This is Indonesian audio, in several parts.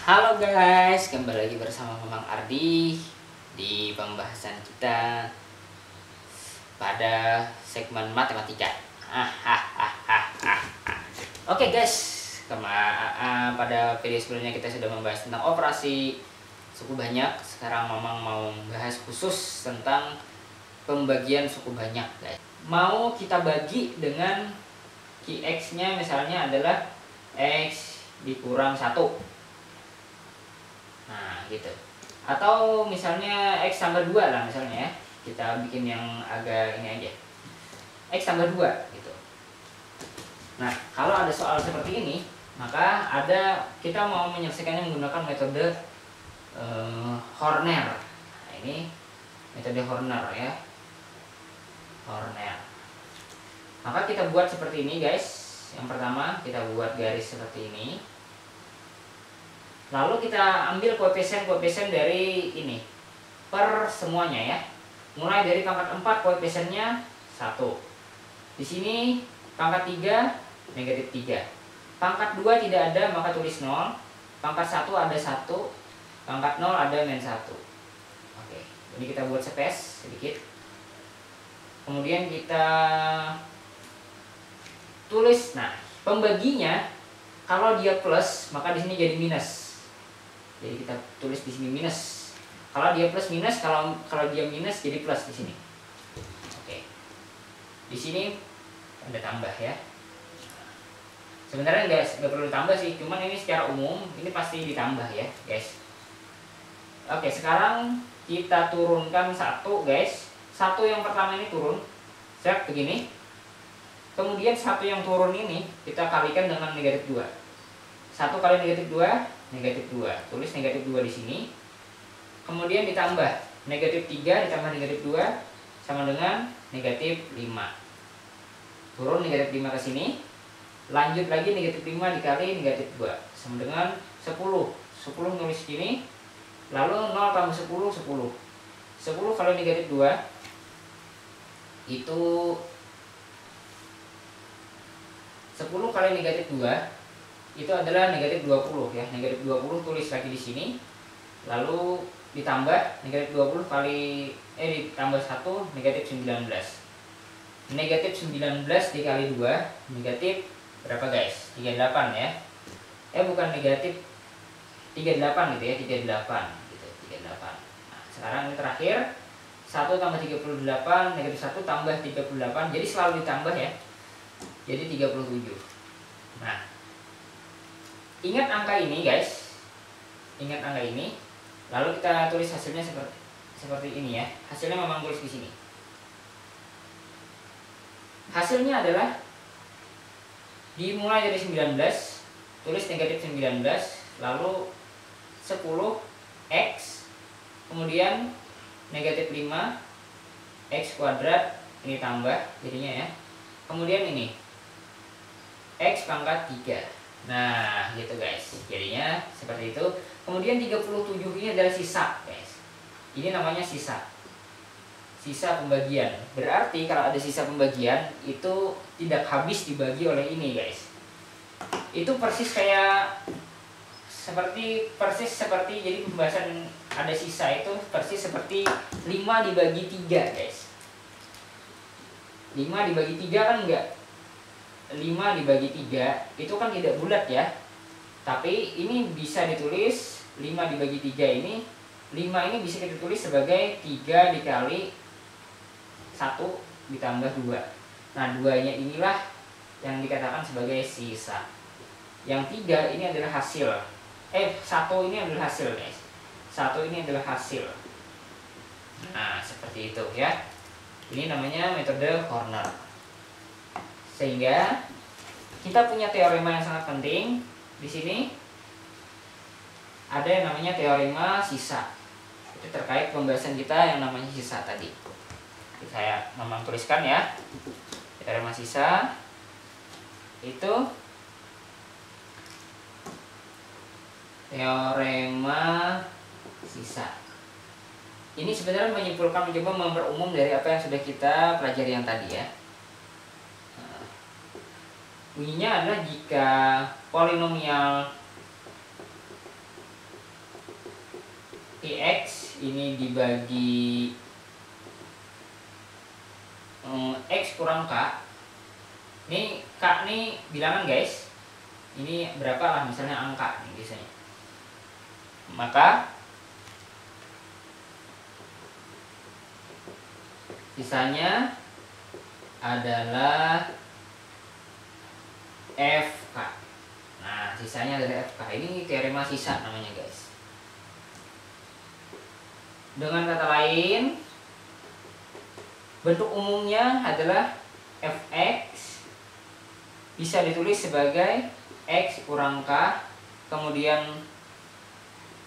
Halo guys, kembali lagi bersama Mamang Ardi di pembahasan kita pada segmen matematika. Oke guys, pada video sebelumnya kita sudah membahas tentang operasi suku banyak. Sekarang Mamang mau bahas khusus tentang pembagian suku banyak guys. Mau kita bagi dengan Q(x)-nya misalnya adalah x dikurang 1. Nah gitu. Atau misalnya x tambah 2 lah misalnya ya. Kita bikin yang agak ini aja, x tambah 2 gitu. Nah kalau ada soal seperti ini, maka kita mau menyelesaikannya menggunakan metode Horner. Nah ini metode Horner ya, Horner. Maka kita buat seperti ini guys. Yang pertama kita buat garis seperti ini. Lalu kita ambil koefisien-koefisien dari ini per semuanya ya. Mulai dari pangkat 4 koefisiennya 1. Di sini pangkat 3 negatif 3. Pangkat 2 tidak ada maka tulis 0. Pangkat 1 ada 1. Pangkat 0 ada -1. Oke, jadi kita buat space sedikit. Kemudian kita tulis, nah pembaginya kalau dia plus maka di sini jadi minus. Jadi kita tulis di sini minus. Kalau dia plus minus, kalau dia minus jadi plus di sini. Oke. Di sini ada tambah ya. Sebenarnya nggak perlu ditambah sih, cuman ini secara umum ini pasti ditambah ya, guys. Oke, sekarang kita turunkan 1, guys. 1 yang pertama ini turun. Set begini. Kemudian 1 yang turun ini kita kalikan dengan negatif 2. 1 kali negatif 2, negatif 2. Tulis negatif 2 di sini. Kemudian ditambah negatif 3 ditambah negatif 2 sama dengan negatif 5. Turun negatif 5 ke sini. Lanjut lagi negatif 5 dikali negatif 2 sama dengan 10. 10 nulis gini. Lalu 0 tambah 10, 10. 10 kali negatif 2 itu 10 kali negatif 2 itu adalah negatif 20 ya. Negatif 20 tulis lagi di sini. Lalu ditambah negatif 20 kali ditambah 1 negatif 19. Negatif 19 dikali 2 negatif berapa guys? 38 ya. Bukan negatif 38 gitu ya, 38 gitu, 38. Nah, sekarang ini terakhir 1 tambah 38 negatif 1 tambah 38. Jadi selalu ditambah ya. Jadi 37. Nah, ingat angka ini guys. Ingat angka ini. Lalu kita tulis hasilnya seperti ini ya. Hasilnya memang tulis di sini. Hasilnya adalah dimulai dari 19, tulis negatif 19, lalu 10 x, kemudian negatif 5 x kuadrat, ini tambah jadinya ya. Kemudian ini x pangkat 3. Nah gitu guys, jadinya seperti itu. Kemudian 37 ini adalah sisa guys. Ini namanya sisa pembagian. Berarti kalau ada sisa pembagian itu tidak habis dibagi oleh ini guys. Itu persis seperti jadi pembahasan ada sisa itu persis seperti 5 dibagi 3 guys. 5 dibagi 3 kan enggak, 5 dibagi 3 itu kan tidak bulat ya. Tapi ini bisa ditulis 5 dibagi 3 ini, 5 ini bisa kita tulis sebagai 3 dikali 1 ditambah 2. Nah 2-nya inilah yang dikatakan sebagai sisa. Yang 3 ini adalah hasil. 1 ini adalah hasil guys. 1 ini adalah hasil. Nah seperti itu ya. Ini namanya metode Horner. Sehingga kita punya teorema yang sangat penting di sini. Ada yang namanya teorema sisa. Itu terkait pembahasan kita yang namanya sisa tadi. Saya memang tuliskan ya. Teorema sisa itu teorema sisa. Ini sebenarnya menyimpulkan, mencoba memperumum dari apa yang sudah kita pelajari yang tadi ya. Bunyinya adalah jika polinomial IX ini dibagi X kurang K. Ini K nih bilangan guys. Ini berapa lah misalnya angka nih biasanya. Maka sisanya adalah FK. Nah, sisanya adalah FK. Ini teorema sisa namanya guys. Dengan kata lain, bentuk umumnya adalah Fx bisa ditulis sebagai X kurang K, kemudian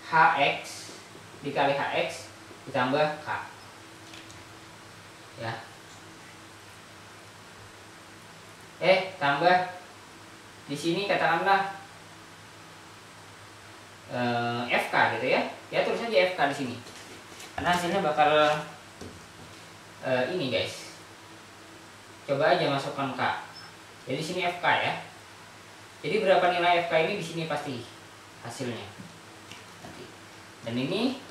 Hx dikali Hx ditambah K. Ya. Tambah di sini katakanlah FK gitu ya. Ya tulis aja FK di sini. Karena hasilnya bakal ini guys. Coba aja masukkan K. Jadi di sini FK ya. Jadi berapa nilai FK ini di sini pasti hasilnya. Nanti. Dan ini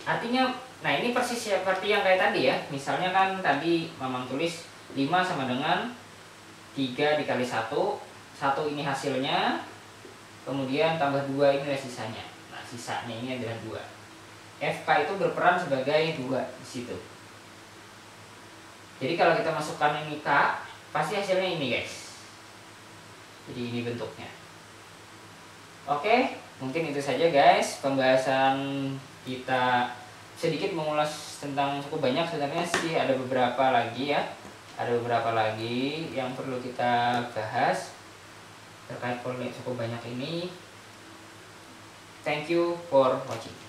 artinya, nah ini persis seperti yang kayak tadi ya. Misalnya kan tadi Mamang tulis 5 sama dengan 3 dikali 1. 1 ini hasilnya. Kemudian tambah 2 ini adalah sisanya. Nah, sisanya ini adalah 2. FK itu berperan sebagai 2 di situ. Jadi kalau kita masukkan ini K, pasti hasilnya ini guys. Jadi ini bentuknya. Oke, mungkin itu saja guys pembahasan kita, sedikit mengulas tentang suku banyak. Sebenarnya sih ada beberapa lagi ya. Ada beberapa lagi yang perlu kita bahas terkait suku banyak ini. Thank you for watching.